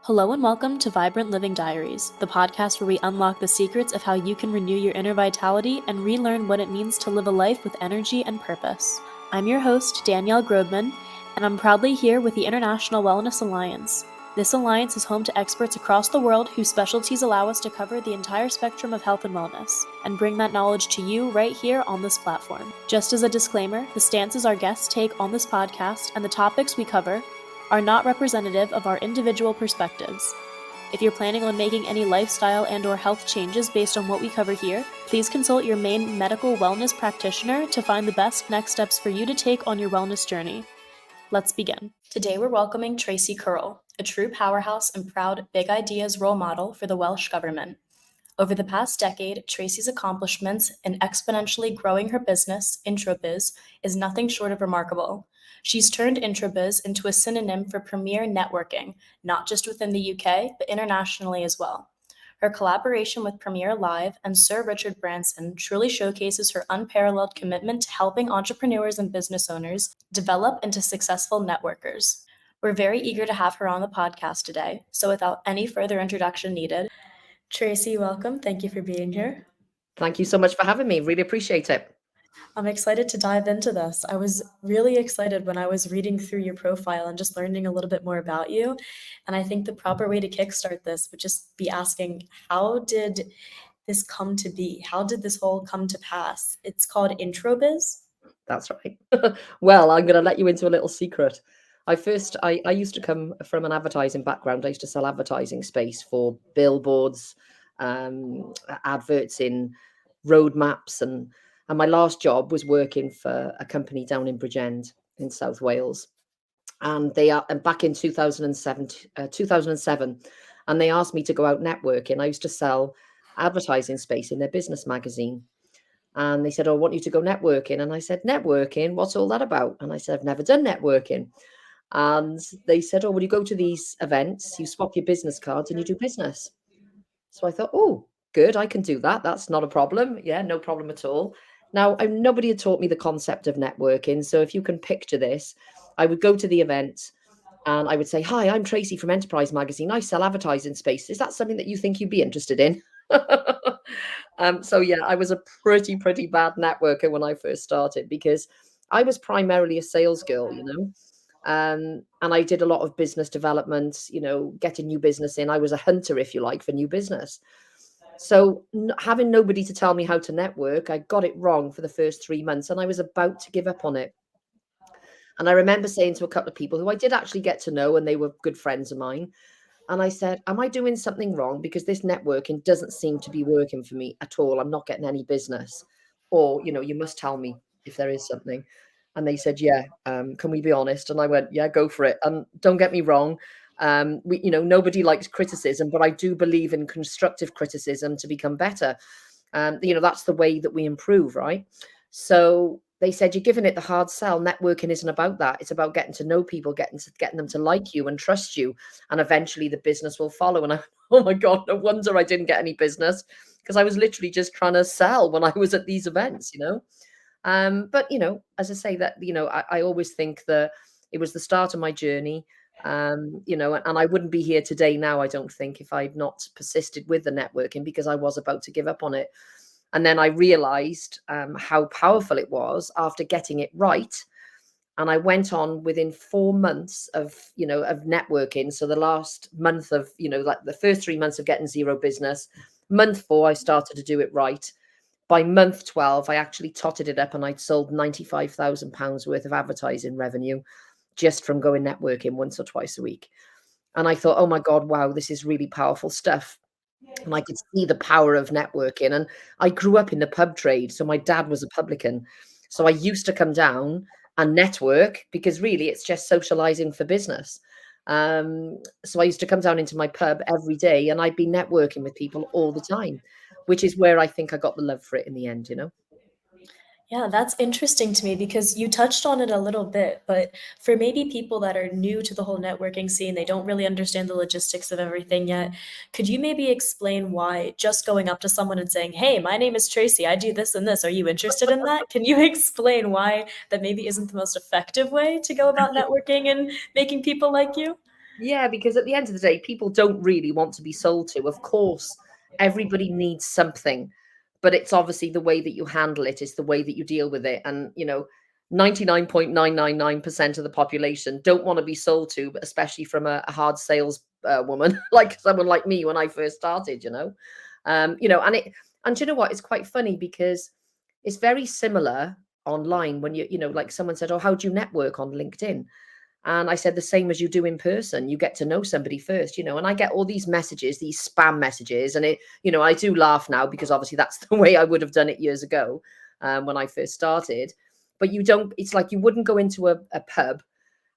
Hello and welcome to Vibrant Living Diaries, the podcast where we unlock the secrets of how you can renew your inner vitality and relearn what it means to live a life with energy and purpose. I'm your host, Danielle Grodman, and I'm proudly here with the International Wellness Alliance. This alliance is home to experts across the world whose specialties allow us to cover the entire spectrum of health and wellness, and bring that knowledge to you right here on this platform. Just as a disclaimer, the stances our guests take on this podcast and the topics we cover are not representative of our individual perspectives. If you're planning on making any lifestyle and/or health changes based on what we cover here, please consult your main medical wellness practitioner to find the best next steps for you to take on your wellness journey. Let's begin. Today we're welcoming Tracey Currell, a true powerhouse and proud Big Ideas role model for the Welsh government. Over the past decade, Tracey's accomplishments in exponentially growing her business, Introbiz, is nothing short of remarkable. She's turned Introbiz into a synonym for premier networking, not just within the UK, but internationally as well. Her collaboration with Premier Live and Sir Richard Branson truly showcases her unparalleled commitment to helping entrepreneurs and business owners develop into successful networkers. We're very eager to have her on the podcast today, so without any further introduction needed, Tracey, welcome. Thank you for being here. Thank you so much for having me. Really appreciate it. I'm excited to dive into this. I was really excited when I was reading through your profile and just learning a little bit more about you. And I think the proper way to kickstart this would just be asking, how did this come to be? How did this whole come to pass? It's called Introbiz. That's right. Well, I'm going to let you into a little secret. I used to come from an advertising background. I used to sell advertising space for billboards, adverts in road maps, and my last job was working for a company down in Bridgend in South Wales. And they are and back in 2007, and they asked me to go out networking. I used to sell advertising space in their business magazine. And they said, "Oh, I want you to go networking." And I said, "Networking? What's all that about?" And I said, "I've never done networking." And they said, "Oh, well, you go to these events, you swap your business cards and you do business." So I thought, "Oh, good, I can do that. That's not a problem. Yeah, no problem at all." Now, nobody had taught me the concept of networking. So if you can picture this, I would go to the event and I would say, "Hi, I'm Tracey from Enterprise Magazine. I sell advertising space. Is that something that you think you'd be interested in?" So yeah, I was a pretty bad networker when I first started because I was primarily a sales girl, and I did a lot of business development, getting new business in. I was a hunter, if you like, for new business. So having nobody to tell me how to network, I got it wrong for the first 3 months, and I was about to give up on it. And I remember saying to a couple of people who I did actually get to know, and they were good friends of mine, and I said, "Am I doing something wrong? Because this networking doesn't seem to be working for me at all. I'm not getting any business. Or, you must tell me if there is something." And they said, "Yeah, can we be honest?" And I went, "Yeah, go for it." And don't get me wrong. Nobody likes criticism, but I do believe in constructive criticism to become better. That's the way that we improve, right? So they said, "You're giving it the hard sell. Networking isn't about that. It's about getting to know people, getting them to like you and trust you, and eventually the business will follow." And I, oh my God, no wonder I didn't get any business, because I was literally just trying to sell when I was at these events. But as I say, that I always think that it was the start of my journey. And I wouldn't be here today now, I don't think, if I'd not persisted with the networking, because I was about to give up on it. And then I realized how powerful it was after getting it right. And I went on within 4 months of networking. So the last month of, like the first 3 months of getting zero business, month 4, I started to do it right. By month 12, I actually totted it up and I'd sold £95,000 worth of advertising revenue just from going networking once or twice a week. And I thought, oh my God, wow, this is really powerful stuff. And I could see the power of networking. And I grew up in the pub trade. So my dad was a publican. So I used to come down and network, because really it's just socializing for business. So I used to come down into my pub every day and I'd be networking with people all the time, which is where I think I got the love for it in the end. Yeah, that's interesting to me because you touched on it a little bit, but for maybe people that are new to the whole networking scene, they don't really understand the logistics of everything yet. Could you maybe explain why just going up to someone and saying, "Hey, my name is Tracey, I do this and this. Are you interested in that?" Can you explain why that maybe isn't the most effective way to go about networking and making people like you? Yeah, because at the end of the day, people don't really want to be sold to. Of course, everybody needs something, but it's obviously the way that you handle it is the way that you deal with it. And, 99.999% of the population don't want to be sold to, especially from a hard sales woman, like someone like me when I first started, and do you know what? It's quite funny because it's very similar online when like someone said, "Oh, how do you network on LinkedIn?" And I said, the same as you do in person. You get to know somebody first, and I get all these messages, these spam messages. And I do laugh now because obviously that's the way I would have done it years ago when I first started. But it's like you wouldn't go into a pub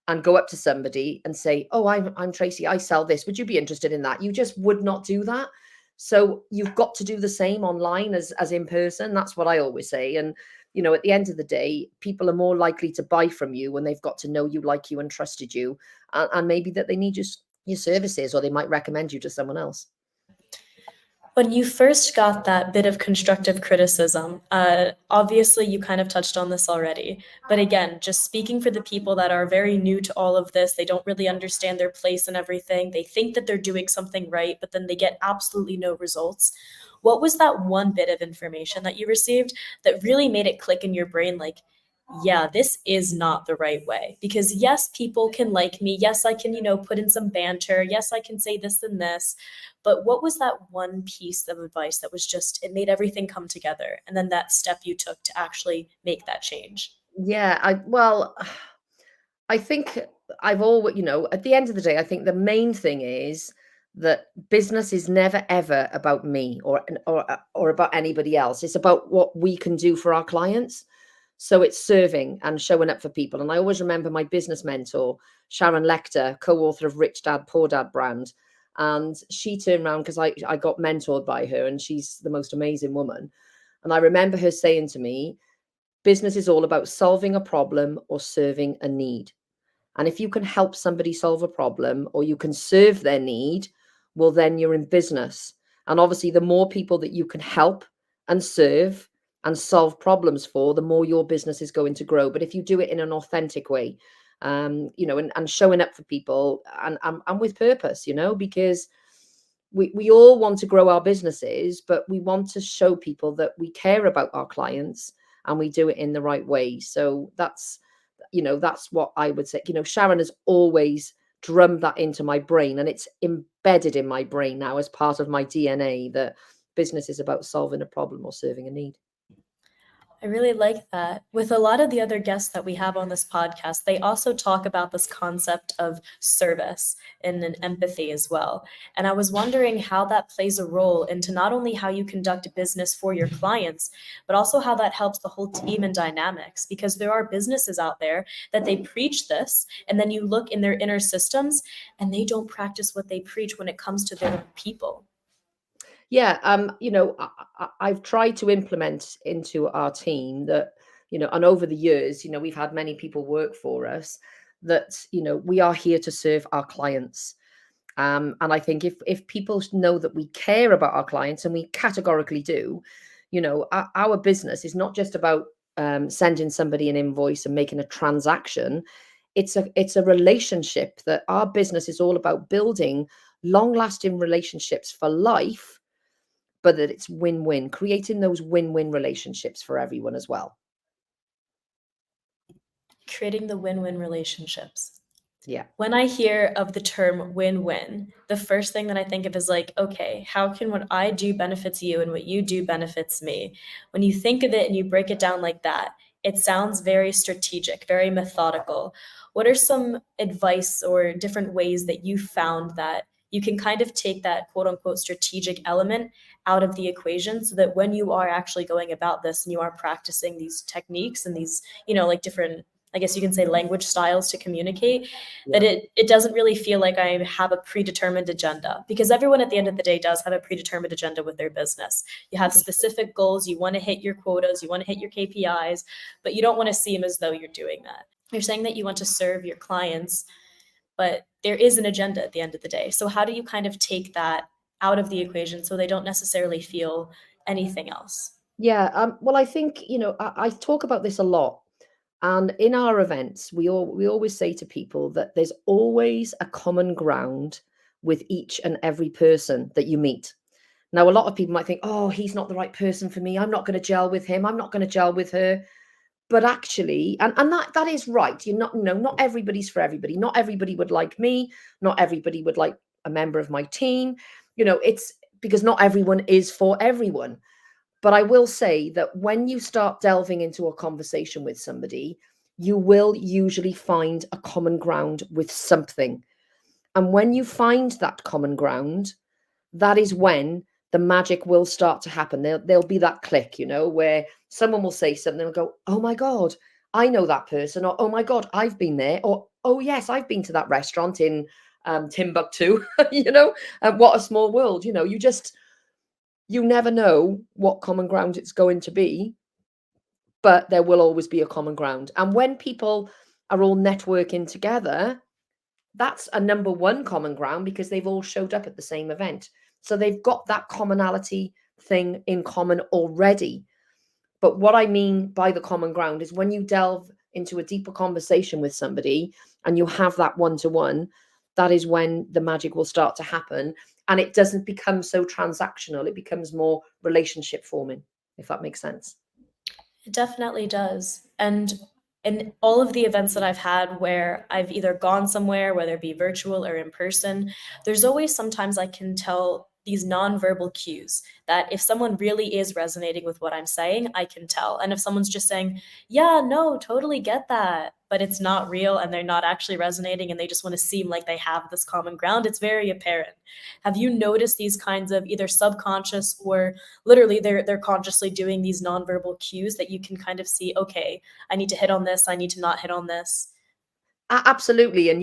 and go up to somebody and say, "Oh, I'm Tracy, I sell this. Would you be interested in that?" You just would not do that. So you've got to do the same online as in person. That's what I always say. And at the end of the day, people are more likely to buy from you when they've got to know you, like you, and trusted you, and maybe that they need your services, or they might recommend you to someone else. When you first got that bit of constructive criticism, obviously you kind of touched on this already, but again, just speaking for the people that are very new to all of this, they don't really understand their place and everything. They think that they're doing something right, but then they get absolutely no results. What was that one bit of information that you received that really made it click in your brain like, yeah, this is not the right way? Because yes, people can like me. Yes, I can, put in some banter. Yes, I can say this and this. But what was that one piece of advice that was just, it made everything come together? And then that step you took to actually make that change? Yeah, I think I've always, at the end of the day, I think the main thing is that business is never ever about me or about anybody else. It's about what we can do for our clients. So it's serving and showing up for people. And I always remember my business mentor, Sharon Lecter, co-author of Rich Dad, Poor Dad brand. And she turned around because I got mentored by her, and she's the most amazing woman. And I remember her saying to me, business is all about solving a problem or serving a need. And if you can help somebody solve a problem or you can serve their need, well, then you're in business. And obviously, the more people that you can help and serve and solve problems for, the more your business is going to grow. But if you do it in an authentic way, and showing up for people and with purpose, because we all want to grow our businesses, but we want to show people that we care about our clients and we do it in the right way. So that's what I would say. Sharon has always drummed that into my brain, and it's embedded in my brain now as part of my DNA that business is about solving a problem or serving a need. I really like that. With a lot of the other guests that we have on this podcast, they also talk about this concept of service and an empathy as well. And I was wondering how that plays a role into not only how you conduct business for your clients, but also how that helps the whole team and dynamics. Because there are businesses out there that they preach this, and then you look in their inner systems and they don't practice what they preach when it comes to their people. Yeah, I've tried to implement into our team that, and over the years, we've had many people work for us that, we are here to serve our clients. And I think if people know that we care about our clients, and we categorically do, our business is not just about sending somebody an invoice and making a transaction. It's a relationship. That our business is all about building long-lasting relationships for life, but that it's win-win, creating those win-win relationships for everyone as well. Creating the win-win relationships. Yeah. When I hear of the term win-win, the first thing that I think of is like, okay, how can what I do benefits you and what you do benefits me? When you think of it and you break it down like that, it sounds very strategic, very methodical. What are some advice or different ways that you found that you can kind of take that quote unquote strategic element out of the equation so that when you are actually going about this and you are practicing these techniques and these, like different, I guess you can say, language styles to communicate, that Yeah. it doesn't really feel like I have a predetermined agenda, because everyone at the end of the day does have a predetermined agenda with their business. You have specific goals, you want to hit your quotas, you want to hit your KPIs, but you don't want to seem as though you're doing that. You're saying that you want to serve your clients, but there is an agenda at the end of the day. So how do you kind of take that out of the equation so they don't necessarily feel anything else? Yeah. Well, I think, I talk about this a lot. And in our events, we always say to people that there's always a common ground with each and every person that you meet. Now, a lot of people might think, oh, he's not the right person for me. I'm not going to gel with him. I'm not going to gel with her. But actually, and that is right. You're not, not everybody's for everybody. Not everybody would like me. Not everybody would like a member of my team. It's because not everyone is for everyone. But I will say that when you start delving into a conversation with somebody, you will usually find a common ground with something. And when you find that common ground, that is when the magic will start to happen. There'll be that click, where someone will say something and go, oh my God, I know that person. Or, oh my God, I've been there. Or, oh yes, I've been to that restaurant in Timbuktu, what a small world. You never know what common ground it's going to be, but there will always be a common ground. And when people are all networking together, that's a number one common ground because they've all showed up at the same event. So they've got that commonality thing in common already. But what I mean by the common ground is when you delve into a deeper conversation with somebody and you have that one-to-one, that is when the magic will start to happen. And it doesn't become so transactional. It becomes more relationship forming, if that makes sense. It definitely does. And in all of the events that I've had where I've either gone somewhere, whether it be virtual or in person, there's always sometimes I can tell these nonverbal cues that if someone really is resonating with what I'm saying, I can tell. And if someone's just saying, yeah, no, totally get that, but it's not real and they're not actually resonating and they just want to seem like they have this common ground, it's very apparent. Have you noticed these kinds of either subconscious or literally they're consciously doing these nonverbal cues that you can kind of see, okay, I need to hit on this, I need to not hit on this? Absolutely. And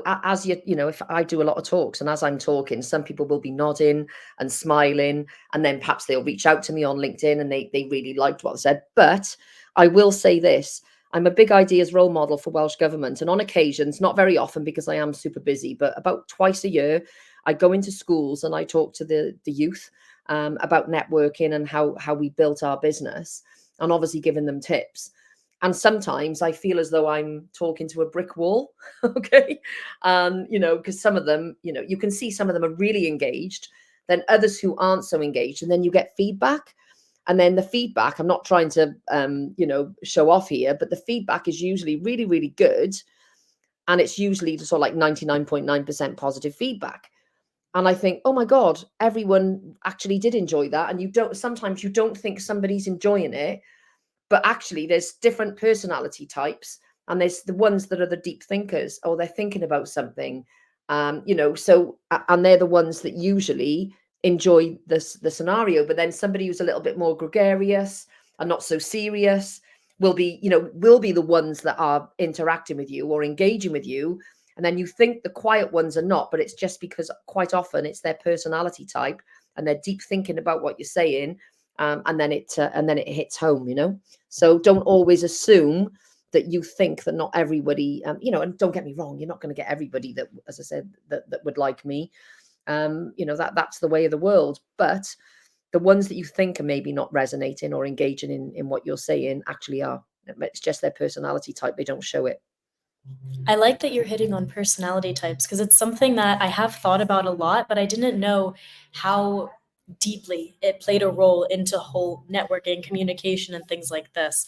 as if I do a lot of talks and as I'm talking, some people will be nodding and smiling, and then perhaps they'll reach out to me on LinkedIn and they really liked what I said. But I will say this, I'm a big ideas role model for Welsh Government. And on occasions, not very often because I am super busy, but about twice a year, I go into schools and I talk to the youth about networking and how we built our business, and obviously giving them tips. And sometimes I feel as though I'm talking to a brick wall. Okay. Because some of them, you can see some of them are really engaged, then others who aren't so engaged, and then you get feedback. And then the feedback, I'm not trying to, show off here, but the feedback is usually really, really good. And it's usually sort of like 99.9% positive feedback. And I think, oh my God, everyone actually did enjoy that. And sometimes you don't think somebody's enjoying it, but actually there's different personality types, and there's the ones that are the deep thinkers, or they're thinking about something, and they're the ones that usually enjoy the scenario. But then somebody who's a little bit more gregarious and not so serious will be the ones that are interacting with you or engaging with you. And then you think the quiet ones are not, but it's just because quite often it's their personality type and they're deep thinking about what you're saying, and then it hits home. So don't always assume that you think that not everybody, and don't get me wrong, you're not going to get everybody that, as I said, that would like me. That's the way of the world. But the ones that you think are maybe not resonating or engaging in what you're saying actually are. It's just their personality type. They don't show it. I like that you're hitting on personality types because it's something that I have thought about a lot, but I didn't know how deeply it played a role into whole networking, communication, and things like this.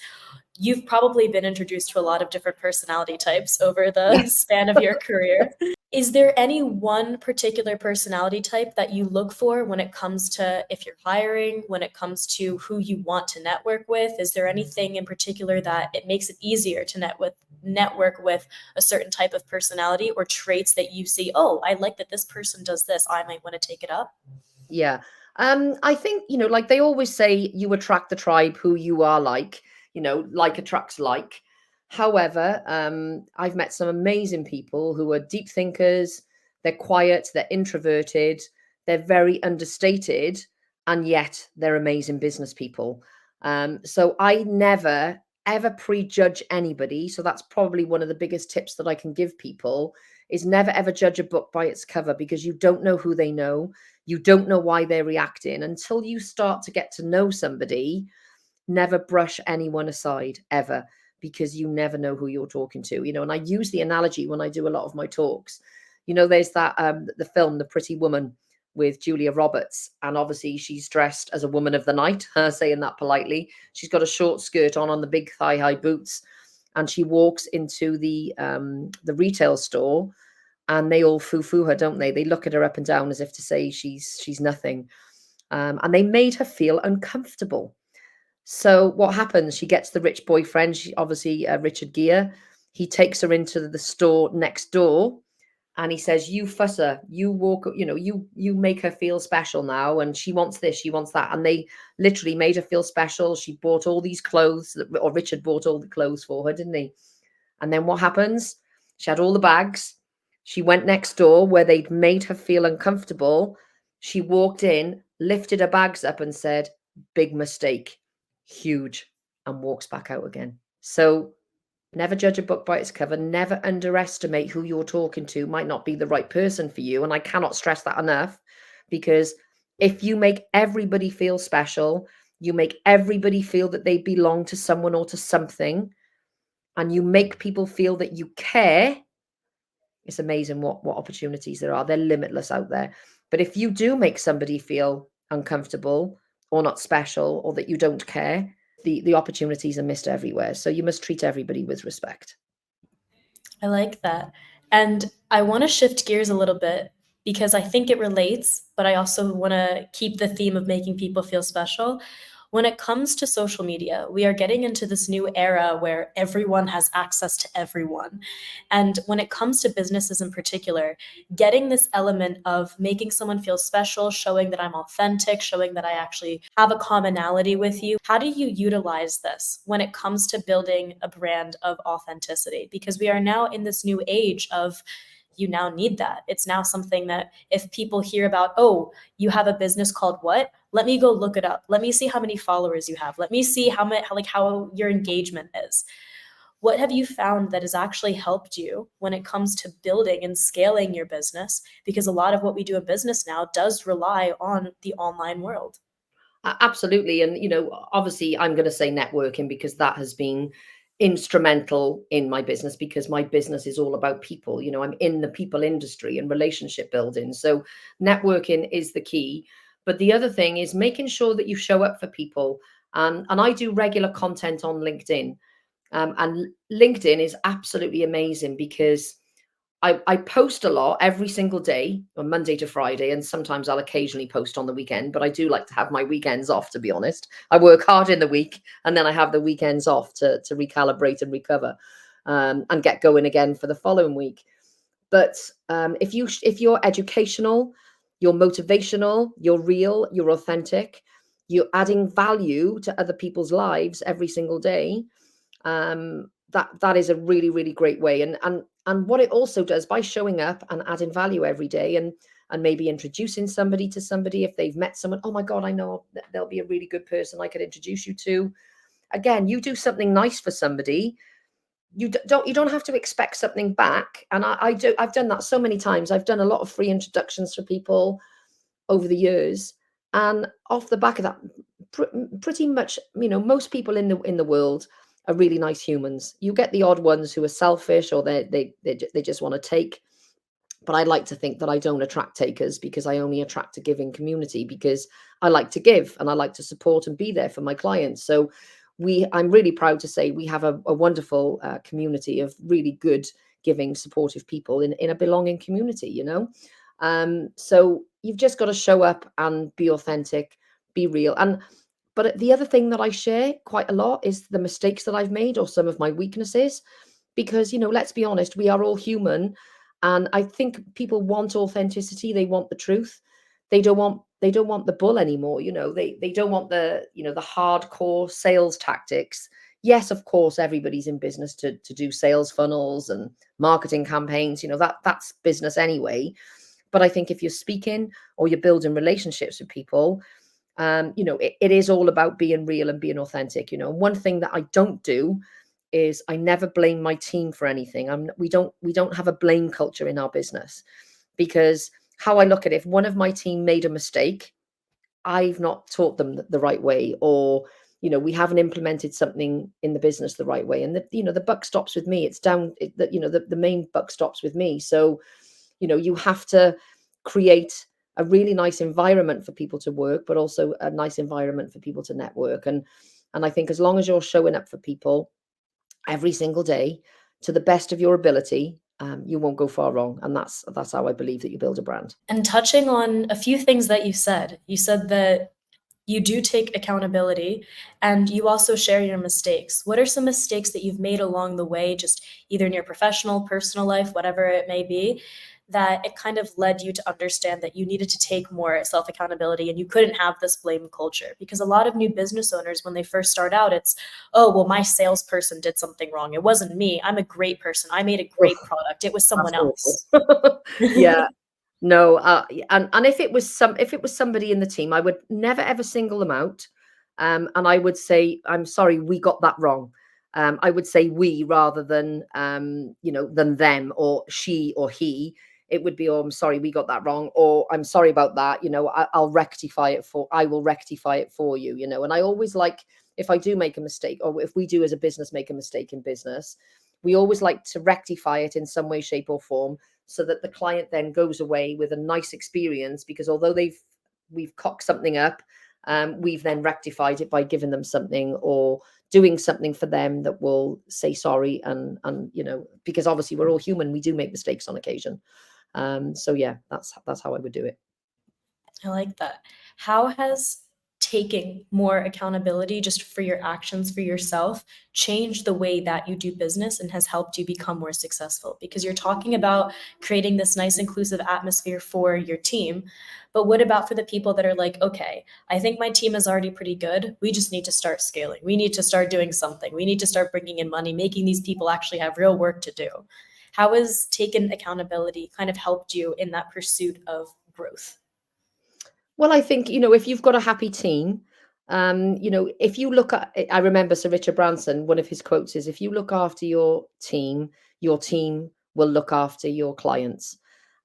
You've probably been introduced to a lot of different personality types over the Yes. span of your career. Is there any one particular personality type that you look for when it comes to if you're hiring, when it comes to who you want to network with? Is there anything in particular that it makes it easier to network with a certain type of personality or traits that you see, oh, I like that this person does this, I might want to take it up? Yeah. I think, like they always say, you attract the tribe who you are like attracts like. However, I've met some amazing people who are deep thinkers. They're quiet, they're introverted, they're very understated, and yet they're amazing business people. So I never, ever prejudge anybody. So that's probably one of the biggest tips that I can give people is never, ever judge a book by its cover, because you don't know who they know. You don't know why they're reacting until you start to get to know somebody. Never brush anyone aside, ever, because you never know who you're talking to, you know. And I use the analogy when I do a lot of my talks. You know, there's that the film The Pretty Woman with Julia Roberts, and obviously she's dressed as a woman of the night, saying that politely. She's got a short skirt on the big thigh high boots, and she walks into the retail store, and they all foo-foo her, don't they? They look at her up and down as if to say she's nothing, and they made her feel uncomfortable. So what happens? She gets the rich boyfriend. She obviously Richard Gere. He takes her into the store next door, and he says, "You fuss her. You walk. You know, you make her feel special now, and she wants this, she wants that." And they literally made her feel special. She bought all these clothes, or Richard bought all the clothes for her, didn't he? And then what happens? She had all the bags. She went next door where they'd made her feel uncomfortable. She walked in, lifted her bags up, and said, "Big mistake, huge," and walks back out again. So never judge a book by its cover. Never underestimate who you're talking to. Might not be the right person for you. And I cannot stress that enough, because if you make everybody feel special, you make everybody feel that they belong to someone or to something, and you make people feel that you care, it's amazing what opportunities there are. They're limitless out there. But if you do make somebody feel uncomfortable or not special, or that you don't care, the opportunities are missed everywhere. So you must treat everybody with respect. I like that. And I want to shift gears a little bit because I think it relates, but I also want to keep the theme of making people feel special. When it comes to social media, we are getting into this new era where everyone has access to everyone. And when it comes to businesses in particular, getting this element of making someone feel special, showing that I'm authentic, showing that I actually have a commonality with you. How do you utilize this when it comes to building a brand of authenticity? Because we are now in this new age of, you now need that. It's now something that if people hear about, oh, you have a business called what? Let me go look it up. Let me see how many followers you have. Let me see how your engagement is. What have you found that has actually helped you when it comes to building and scaling your business? Because a lot of what we do in business now does rely on the online world. Absolutely. And, you know, obviously I'm going to say networking, because that has been instrumental in my business, because my business is all about people. You know, I'm in the people industry and relationship building. So networking is the key. But the other thing is making sure that you show up for people. And I do regular content on LinkedIn. And LinkedIn is absolutely amazing, because I post a lot every single day, on Monday to Friday, and sometimes I'll occasionally post on the weekend, but I do like to have my weekends off, to be honest. I work hard in the week, and then I have the weekends off to recalibrate and recover, and get going again for the following week. But if you're educational, you're motivational, you're real, you're authentic, you're adding value to other people's lives every single day, that is a really, really great way. And what it also does, by showing up and adding value every day, and maybe introducing somebody to somebody, if they've met someone, oh my God, I know they'll be a really good person I could introduce you to. Again, you do something nice for somebody, you don't have to expect something back. And I've done that so many times. I've done a lot of free introductions for people over the years, and off the back of that, pretty much, you know, most people in the world are really nice humans. You get the odd ones who are selfish, or they just want to take. But I like to think that I don't attract takers, because I only attract a giving community, because I like to give and I like to support and be there for my clients. So I'm really proud to say we have a wonderful community of really good, giving, supportive people in a belonging community, you know. So you've just got to show up and be authentic, be real. But the other thing that I share quite a lot is the mistakes that I've made, or some of my weaknesses, because, you know, let's be honest, we are all human. And I think people want authenticity. They want the truth. They don't want the bull anymore. You know, they don't want the, you know, the hardcore sales tactics. Yes, of course, everybody's in business to do sales funnels and marketing campaigns. You know, that's business anyway. But I think if you're speaking or you're building relationships with people, you know, it is all about being real and being authentic. You know, and one thing that I don't do is I never blame my team for anything. We don't have a blame culture in our business, because how I look at it, if one of my team made a mistake, I've not taught them the right way, or we haven't implemented something in the business the right way, and the buck stops with me. It's down that the main buck stops with me. So you have to create a really nice environment for people to work, but also a nice environment for people to network. And I think as long as you're showing up for people every single day to the best of your ability, you won't go far wrong. And that's how I believe that you build a brand. And touching on a few things that you said that you do take accountability and you also share your mistakes. What are some mistakes that you've made along the way, just either in your professional, personal life, whatever it may be, that it kind of led you to understand that you needed to take more self accountability and you couldn't have this blame culture? Because a lot of new business owners, when they first start out, it's, oh, well, my salesperson did something wrong. It wasn't me. I'm a great person. I made a great product. It was That's someone awful. else. Yeah. No, and if it was somebody in the team, I would never ever single them out, and I would say, "I'm sorry, we got that wrong." I would say we rather than than them or she or he. It would be, "Oh, I'm sorry, we got that wrong," or "I'm sorry about that." I will rectify it for you. And I always like, if I do make a mistake, or if we do as a business make a mistake in business, we always like to rectify it in some way, shape, or form, so that the client then goes away with a nice experience, because although we've cocked something up, we've then rectified it by giving them something or doing something for them that will say sorry. And because obviously we're all human, we do make mistakes on occasion. So yeah, that's how I would do it. I like that. How has taking more accountability just for your actions for yourself changed the way that you do business and has helped you become more successful? Because you're talking about creating this nice inclusive atmosphere for your team, but what about for the people that are like, okay, I think my team is already pretty good. We just need to start scaling. We need to start doing something. We need to start bringing in money, making these people actually have real work to do. How has taken accountability kind of helped you in that pursuit of growth? Well, I think, if you've got a happy team, if you look at, I remember Sir Richard Branson, one of his quotes is, if you look after your team will look after your clients.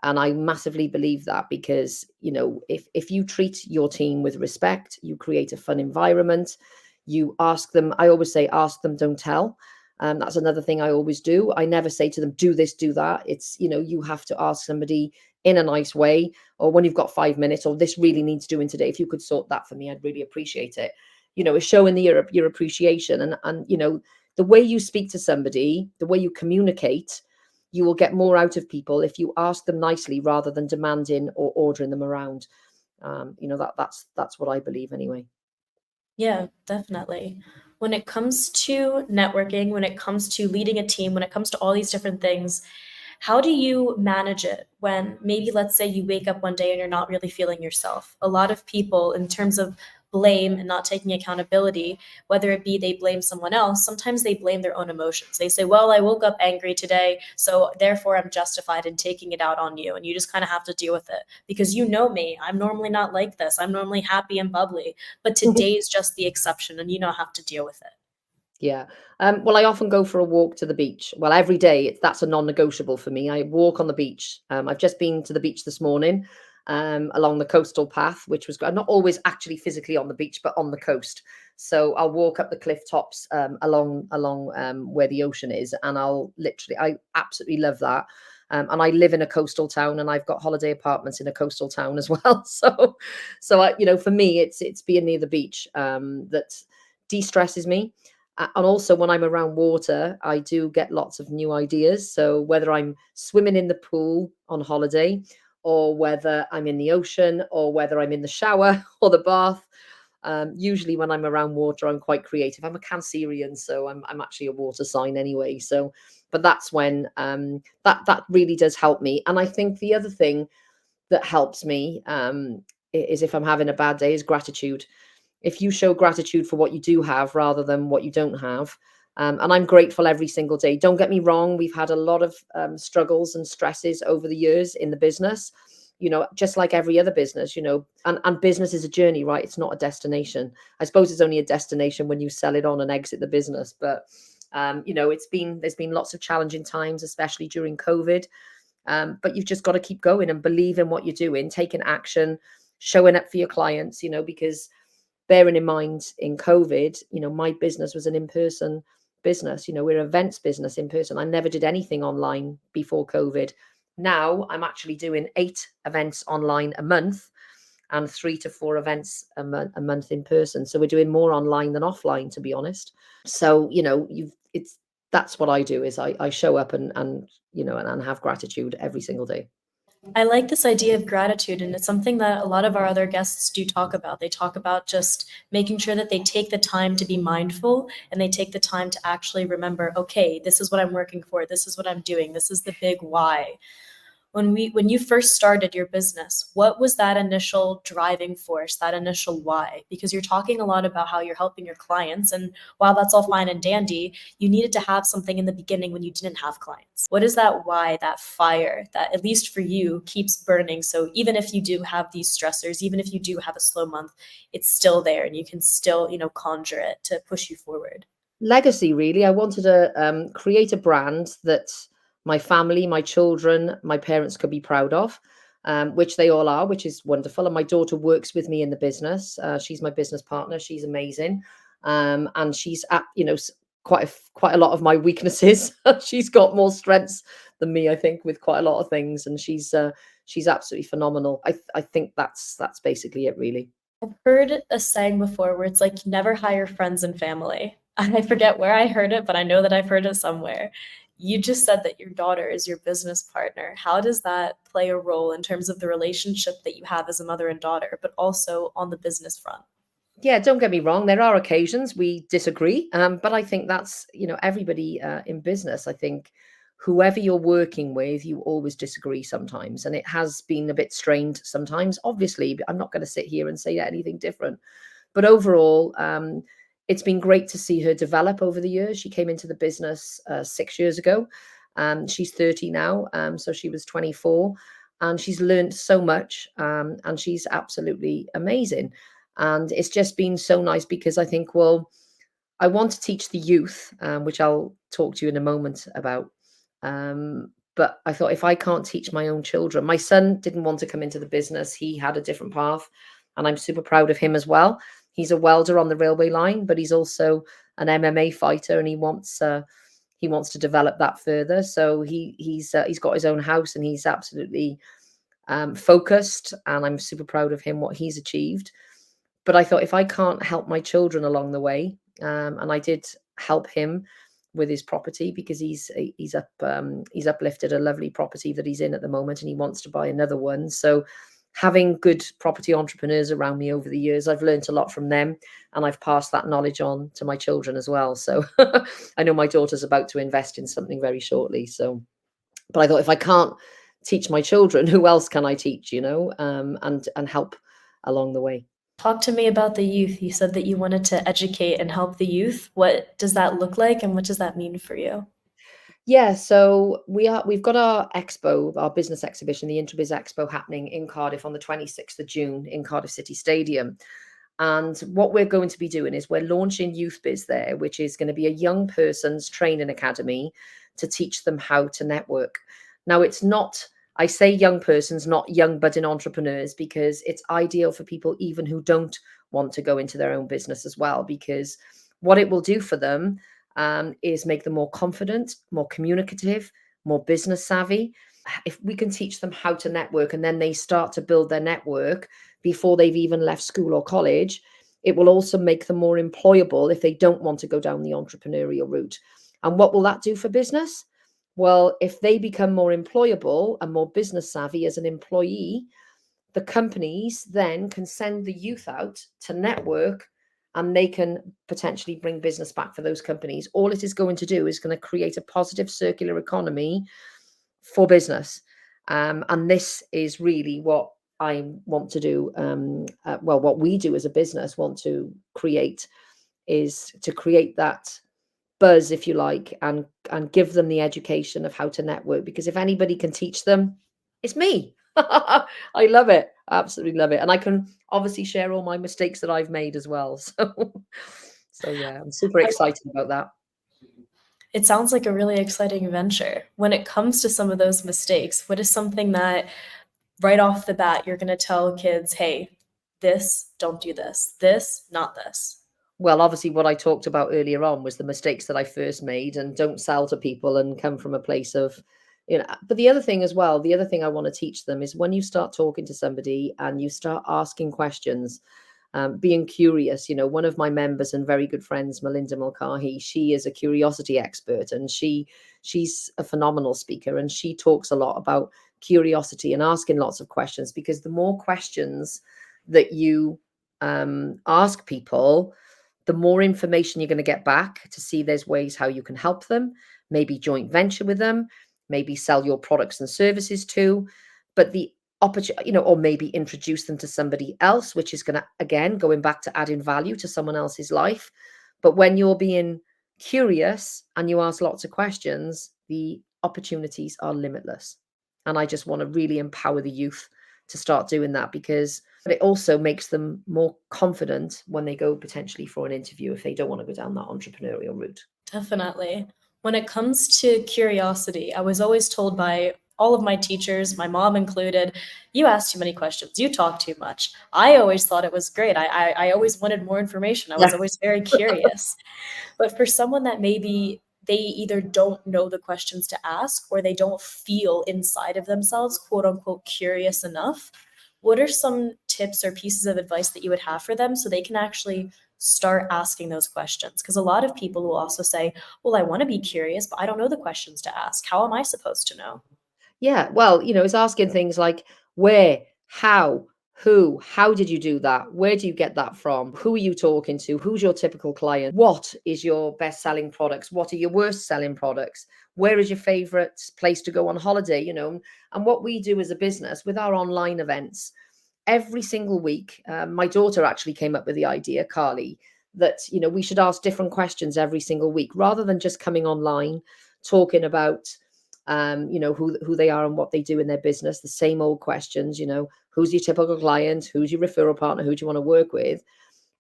And I massively believe that, because, if you treat your team with respect, you create a fun environment, you ask them, I always say, ask them, don't tell. That's another thing I always do. I never say to them, do this, do that. It's, you have to ask somebody in a nice way, or when you've got 5 minutes, or this really needs doing today. If you could sort that for me, I'd really appreciate it. It's showing your appreciation, and the way you speak to somebody, the way you communicate, you will get more out of people if you ask them nicely rather than demanding or ordering them around. That's what I believe anyway. Yeah, definitely. When it comes to networking, when it comes to leading a team, when it comes to all these different things, how do you manage it when maybe, let's say, you wake up one day and you're not really feeling yourself? A lot of people, in terms of blame and not taking accountability, whether it be they blame someone else, sometimes they blame their own emotions. They say, well, I woke up angry today, so therefore I'm justified in taking it out on you. And you just kind of have to deal with it because you know me. I'm normally not like this. I'm normally happy and bubbly, but today is just the exception and you don't have to deal with it. Yeah. Well, I often go for a walk to the beach. Well, every day, that's a non-negotiable for me. I walk on the beach. I've just been to the beach this morning, along the coastal path, which was, I'm not always actually physically on the beach, but on the coast. So I'll walk up the cliff tops, along where the ocean is, and I absolutely love that. And I live in a coastal town, and I've got holiday apartments in a coastal town as well. For me, it's being near the beach, that de-stresses me. And also, when I'm around water, I do get lots of new ideas. So whether I'm swimming in the pool on holiday, or whether I'm in the ocean, or whether I'm in the shower or the bath, usually when I'm around water, I'm quite creative. I'm a Cancerian, so I'm actually a water sign anyway. So, but that's when, that really does help me. And I think the other thing that helps me, is, if I'm having a bad day, is gratitude. If you show gratitude for what you do have rather than what you don't have, and I'm grateful every single day. Don't get me wrong, we've had a lot of struggles and stresses over the years in the business, just like every other business, and business is a journey, right? It's not a destination. I suppose it's only a destination when you sell it on and exit the business. But there's been lots of challenging times, especially during COVID. But you've just got to keep going and believe in what you're doing, taking action, showing up for your clients, because bearing in mind in COVID, my business was an in-person business. We're an events business in person. I never did anything online before COVID. Now I'm actually doing 8 events online a month and 3 to 4 events a month in person. So we're doing more online than offline, to be honest. So, that's what I do is I show up and have gratitude every single day. I like this idea of gratitude, and it's something that a lot of our other guests do talk about. They talk about just making sure that they take the time to be mindful and they take the time to actually remember, okay, this is what I'm working for, this is what I'm doing, this is the big why. When you first started your business, what was that initial driving force, that initial why? Because you're talking a lot about how you're helping your clients, and while that's all fine and dandy, you needed to have something in the beginning when you didn't have clients. What is that why, that fire that, at least for you, keeps burning? So even if you do have these stressors, even if you do have a slow month, it's still there and you can still, conjure it to push you forward. Legacy, really. I wanted to create a brand that my family, my children, my parents could be proud of, which they all are, which is wonderful. And my daughter works with me in the business. She's my business partner. She's amazing, and she's at quite a lot of my weaknesses. She's got more strengths than me, I think, with quite a lot of things, and she's absolutely phenomenal. I think that's basically it, really. I've heard a saying before where it's like, never hire friends and family. I forget where I heard it, but I know that I've heard it somewhere. You just said that your daughter is your business partner. How does that play a role in terms of the relationship that you have as a mother and daughter, but also on the business front? Yeah, don't get me wrong. There are occasions we disagree, but I think that's everybody in business. I think whoever you're working with, you always disagree sometimes, and it has been a bit strained sometimes. Obviously, I'm not going to sit here and say anything different. But overall, it's been great to see her develop over the years. She came into the business 6 years ago. She's 30 now, so she was 24, and she's learned so much, and she's absolutely amazing. And it's just been so nice because I think, well, I want to teach the youth, which I'll talk to you in a moment about. But I thought if I can't teach my own children, my son didn't want to come into the business. He had a different path, and I'm super proud of him as well. He's a welder on the railway line, but he's also an MMA fighter, and he wants to develop that further. So he's got his own house, and he's absolutely focused, and I'm super proud of him, what he's achieved. But I thought if I can't help my children along the way, and I did help him with his property because he's uplifted a lovely property that he's in at the moment, and he wants to buy another one. So having good property entrepreneurs around me over the years, I've learned a lot from them, and I've passed that knowledge on to my children as well. So I know my daughter's about to invest in something very shortly. So, but I thought if I can't teach my children, who else can I teach? And help along the way. Talk to me about the youth. You said that you wanted to educate and help the youth. What does that look like, and what does that mean for you? Yeah, so we've got our expo, our business exhibition, the Intrabiz Expo, happening in Cardiff on the 26th of June in Cardiff City Stadium. And what we're going to be doing is we're launching Youth Biz there, which is going to be a young person's training academy to teach them how to network. Now, it's not, I say young persons, not young budding entrepreneurs, because it's ideal for people even who don't want to go into their own business as well, because what it will do for them is make them more confident, more communicative, more business savvy. If we can teach them how to network and then they start to build their network before they've even left school or college, it will also make them more employable if they don't want to go down the entrepreneurial route. And what will that do for business? Well, if they become more employable and more business savvy as an employee, the companies then can send the youth out to network, and they can potentially bring business back for those companies. All it is going to do is going to create a positive circular economy for business. And this is really what I want to do. What we do as a business want to create is to create that buzz, if you like, and give them the education of how to network. Because if anybody can teach them, it's me. I love it. Absolutely love it. And I can obviously share all my mistakes that I've made as well. So yeah, I'm super excited about that. It sounds like a really exciting venture. When it comes to some of those mistakes, what is something that right off the bat you're going to tell kids, hey, this, don't do this, not this. Well, obviously, what I talked about earlier on was the mistakes that I first made, and don't sell to people and come from a place of, But the other thing as well, the other thing I want to teach them is when you start talking to somebody and you start asking questions, being curious. One of my members and very good friends, Melinda Mulcahy, she is a curiosity expert, and she's a phenomenal speaker, and she talks a lot about curiosity and asking lots of questions, because the more questions that you ask people, the more information you're going to get back to see there's ways how you can help them, maybe joint venture with them, maybe sell your products and services too. But the opportunity, or maybe introduce them to somebody else, which is going to, again, going back to adding value to someone else's life. But when you're being curious and you ask lots of questions, the opportunities are limitless. And I just want to really empower the youth to start doing that, because it also makes them more confident when they go potentially for an interview if they don't want to go down that entrepreneurial route. Definitely. When it comes to curiosity, I was always told by all of my teachers, my mom included, you ask too many questions, you talk too much. I always thought it was great. I always wanted more information. I was always very curious. But for someone that maybe they either don't know the questions to ask, or they don't feel inside of themselves, quote unquote, curious enough, what are some tips or pieces of advice that you would have for them so they can actually start asking those questions? Because a lot of people will also say, well, I want to be curious, but I don't know the questions to ask. How am I supposed to know? Yeah, well, it's asking things like where, how, who, how did you do that? Where do you get that from? Who are you talking to? Who's your typical client? What is your best selling products? What are your worst selling products? Where is your favorite place to go on holiday? And what we do as a business with our online events, every single week, my daughter actually came up with the idea, Carly, that, we should ask different questions every single week rather than just coming online talking about who they are and what they do in their business, the same old questions. Who's your typical client? Who's your referral partner? Who do you want to work with?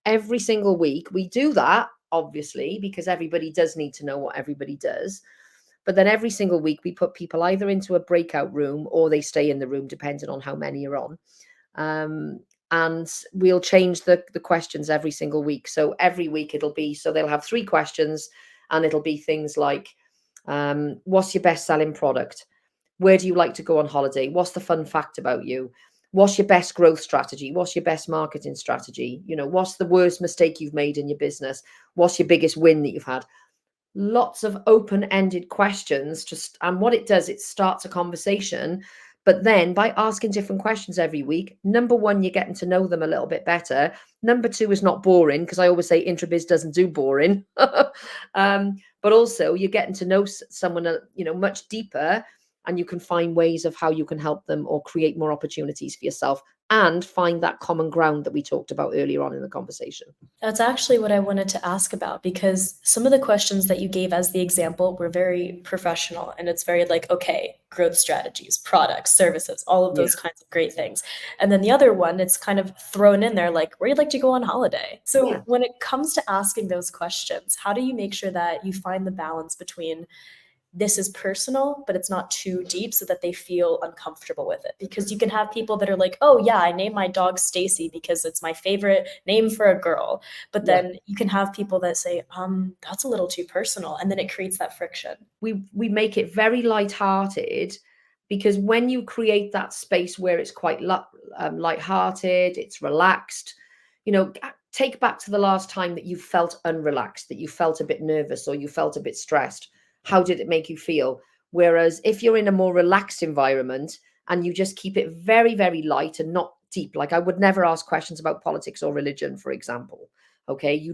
Every single week we do that, obviously, because everybody does need to know what everybody does. But then every single week we put people either into a breakout room or they stay in the room, depending on how many are on. And we'll change the questions every single week. So every week so they'll have 3 questions, and it'll be things like, what's your best selling product? Where do you like to go on holiday? What's the fun fact about you? What's your best growth strategy? What's your best marketing strategy? What's the worst mistake you've made in your business? What's your biggest win that you've had? Lots of open-ended questions, and what it does, it starts a conversation. But then by asking different questions every week, number one, you're getting to know them a little bit better. Number two is not boring, because I always say intrabiz doesn't do boring. But also you're getting to know someone, much deeper, and you can find ways of how you can help them or create more opportunities for yourself and find that common ground that we talked about earlier on in the conversation. That's actually what I wanted to ask about, because some of the questions that you gave as the example were very professional, and it's very like, okay, growth strategies, products, services, all of those kinds of great things. And then the other one, it's kind of thrown in there like, where you'd like to go on holiday. So when it comes to asking those questions, how do you make sure that you find the balance between this is personal, but it's not too deep so that they feel uncomfortable with it? Because you can have people that are like, oh yeah, I named my dog Stacy because it's my favorite name for a girl. But then you can have people that say, that's a little too personal. And then it creates that friction. We make it very lighthearted, because when you create that space where it's quite lighthearted, it's relaxed, take back to the last time that you felt unrelaxed, that you felt a bit nervous or you felt a bit stressed. How did it make you feel? Whereas if you're in a more relaxed environment and you just keep it very, very light and not deep, like I would never ask questions about politics or religion, for example. Okay.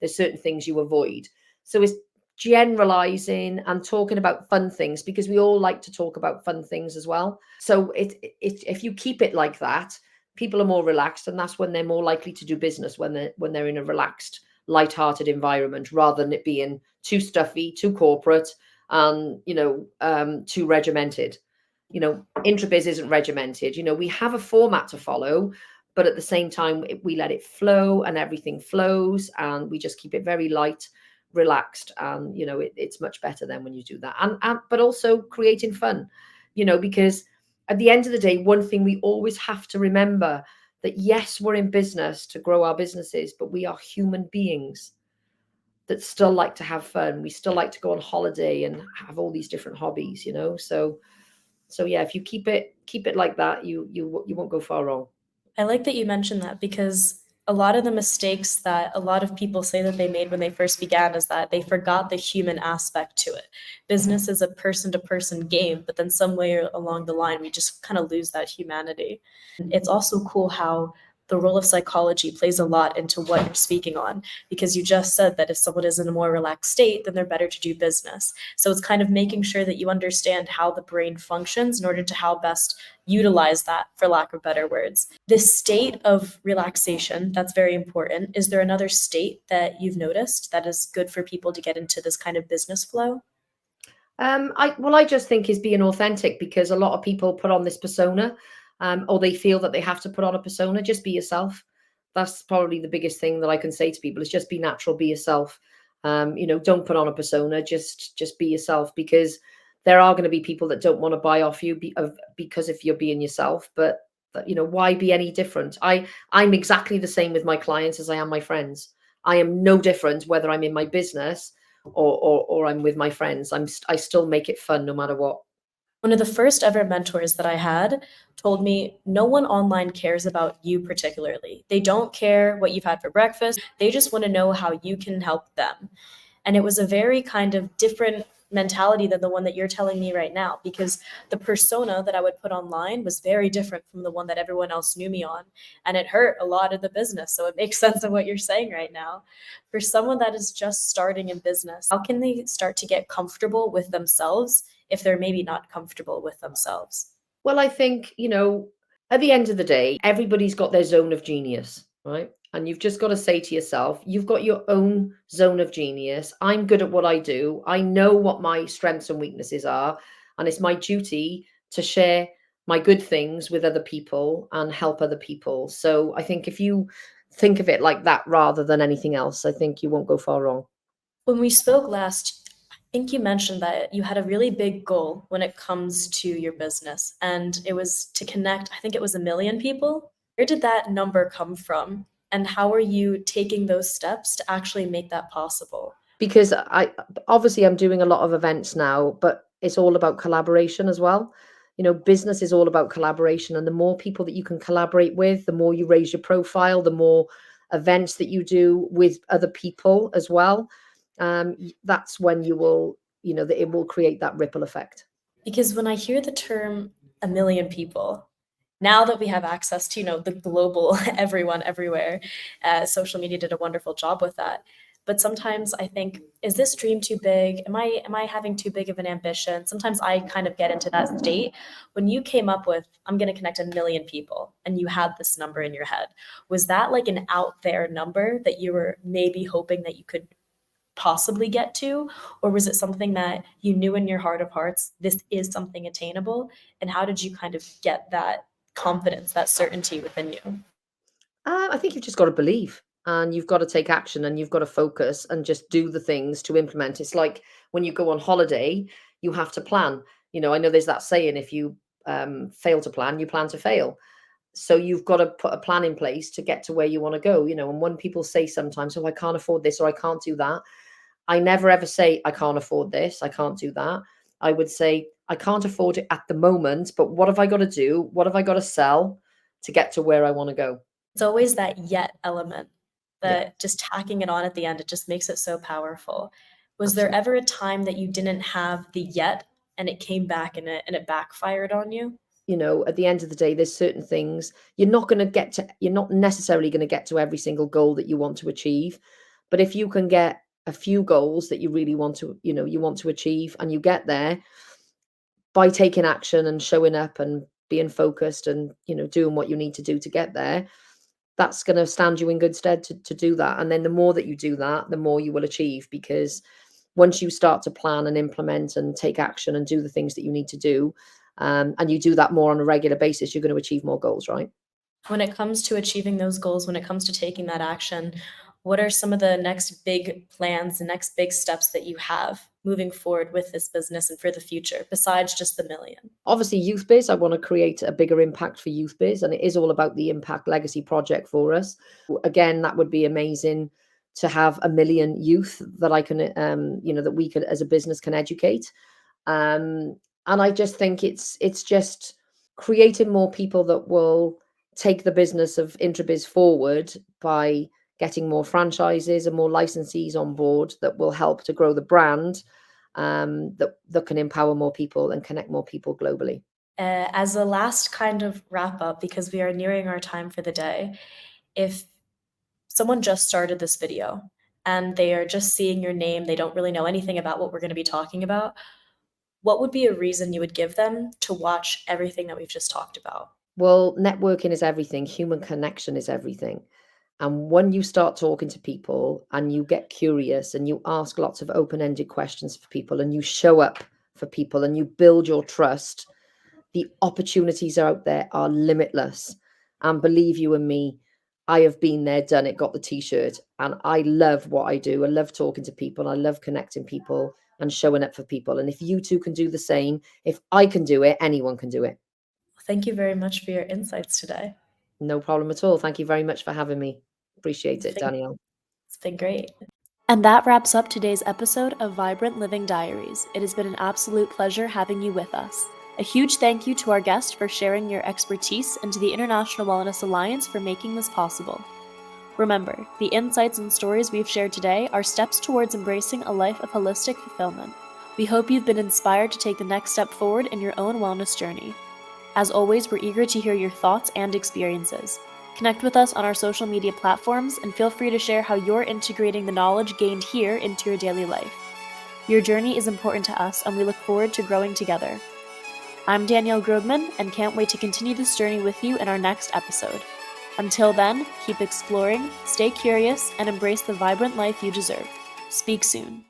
There's certain things you avoid. So it's generalizing and talking about fun things, because we all like to talk about fun things as well. So if you keep it like that, people are more relaxed, and that's when they're more likely to do business, when they're in a relaxed, light-hearted environment, rather than it being too stuffy, too corporate, and too regimented. Intrabiz isn't regimented. We have a format to follow, but at the same time we let it flow, and everything flows, and we just keep it very light, relaxed, and it's much better then when you do that. And but also creating fun, because at the end of the day, one thing we always have to remember, that yes, we're in business to grow our businesses, but we are human beings that still like to have fun. We still like to go on holiday and have all these different hobbies, you know. So yeah, if you keep it like that, you won't go far wrong. I like that you mentioned that because a lot of the mistakes that a lot of people say that they made when they first began is that they forgot the human aspect to it. Business is a person to person game, but then somewhere along the line, we just kind of lose that humanity. It's also cool how the role of psychology plays a lot into what you're speaking on, because you just said that if someone is in a more relaxed state, then they're better to do business. So it's kind of making sure that you understand how the brain functions in order to how best utilize that, for lack of better words. This state of relaxation, that's very important. Is there another state that you've noticed that is good for people to get into this kind of business flow? I just think is being authentic, because a lot of people put on this persona, or they feel that they have to put on a persona. Just be yourself. That's probably the biggest thing that I can say to people is just be natural, be yourself. Don't put on a persona. Just be yourself, because there are going to be people that don't want to buy off you because if you're being yourself. But why be any different? I'm exactly the same with my clients as I am my friends. I am no different whether I'm in my business or I'm with my friends. I still make it fun no matter what. One of the first ever mentors that I had told me no one online cares about you particularly. They don't care what you've had for breakfast. They just want to know how you can help them. And it was a very kind of different mentality than the one that you're telling me right now, because the persona that I would put online was very different from the one that everyone else knew me on. And it hurt a lot of the business. So it makes sense of what you're saying right now. For someone that is just starting in business, how can they start to get comfortable with themselves if they're maybe not comfortable with themselves? Well, I think, at the end of the day, everybody's got their zone of genius, right? And you've just got to say to yourself, you've got your own zone of genius. I'm good at what I do. I know what my strengths and weaknesses are. And it's my duty to share my good things with other people and help other people. So I think if you think of it like that rather than anything else, I think you won't go far wrong. When we spoke last, I think you mentioned that you had a really big goal when it comes to your business, and it was to connect, I think it was 1 million people. Where did that number come from? And how are you taking those steps to actually make that possible? Because I obviously I'm doing a lot of events now, but it's all about collaboration as well. Business is all about collaboration, and the more people that you can collaborate with, the more you raise your profile, the more events that you do with other people as well. That's when that it will create that ripple effect. Because when I hear the term 1 million people, now that we have access to, the global everyone everywhere, social media did a wonderful job with that. But sometimes I think, is this dream too big? Am I having too big of an ambition? Sometimes I kind of get into that state. When you came up with, I'm going to connect 1 million people, and you had this number in your head, was that like an out there number that you were maybe hoping that you could possibly get to? Or was it something that you knew in your heart of hearts, this is something attainable? And how did you kind of get that confidence, that certainty within you? I think you've just got to believe, and you've got to take action, and you've got to focus and just do the things to implement. It's like when you go on holiday, you have to plan. I know there's that saying, if you fail to plan, you plan to fail. So you've got to put a plan in place to get to where you want to go. And when people say sometimes, oh, I can't afford this or I can't do that, I never ever say, I can't afford this, I can't do that. I would say, I can't afford it at the moment, but what have I got to do? What have I got to sell to get to where I want to go? It's always that yet element, Yeah, that just tacking it on at the end, it just makes it so powerful. Was there absolutely. ever a time that you didn't have the yet and it came back and it backfired on you? At the end of the day, there's certain things you're not necessarily going to get to every single goal that you want to achieve. But if you can get a few goals that you really want to achieve, and you get there by taking action and showing up and being focused and, doing what you need to do to get there, that's going to stand you in good stead to do that. And then the more that you do that, the more you will achieve, because once you start to plan and implement and take action and do the things that you need to do, and you do that more on a regular basis, you're going to achieve more goals, right? When it comes to achieving those goals, when it comes to taking that action, what are some of the next big plans, the next big steps that you have moving forward with this business and for the future, besides just the million? Obviously, Youth Biz, I want to create a bigger impact for Youth Biz, and it is all about the Impact Legacy project for us. Again, that would be amazing to have 1 million youth that I can, that we could, as a business, can educate. And I just think it's just creating more people that will take the business of Intrabiz forward by getting more franchises and more licensees on board that will help to grow the brand, that can empower more people and connect more people globally. As a last kind of wrap up, because we are nearing our time for the day, if someone just started this video and they are just seeing your name, they don't really know anything about what we're going to be talking about, what would be a reason you would give them to watch everything that we've just talked about? Well, networking is everything. Human connection is everything. And when you start talking to people and you get curious and you ask lots of open-ended questions for people and you show up for people and you build your trust, the opportunities out there are limitless. And believe you and me, I have been there, done it, got the t-shirt, and I love what I do. I love talking to people. I love connecting people and showing up for people. And if you too can do the same, if I can do it, anyone can do it. Thank you very much for your insights today. No problem at all. Thank you very much for having me. Appreciate it, Danielle. It's been great. And that wraps up today's episode of Vibrant Living Diaries. It has been an absolute pleasure having you with us. A huge thank you to our guest for sharing your expertise and to the International Wellness Alliance for making this possible. Remember, the insights and stories we've shared today are steps towards embracing a life of holistic fulfillment. We hope you've been inspired to take the next step forward in your own wellness journey. As always, we're eager to hear your thoughts and experiences. Connect with us on our social media platforms and feel free to share how you're integrating the knowledge gained here into your daily life. Your journey is important to us, and we look forward to growing together. I'm Danielle Grobman and can't wait to continue this journey with you in our next episode. Until then, keep exploring, stay curious, and embrace the vibrant life you deserve. Speak soon.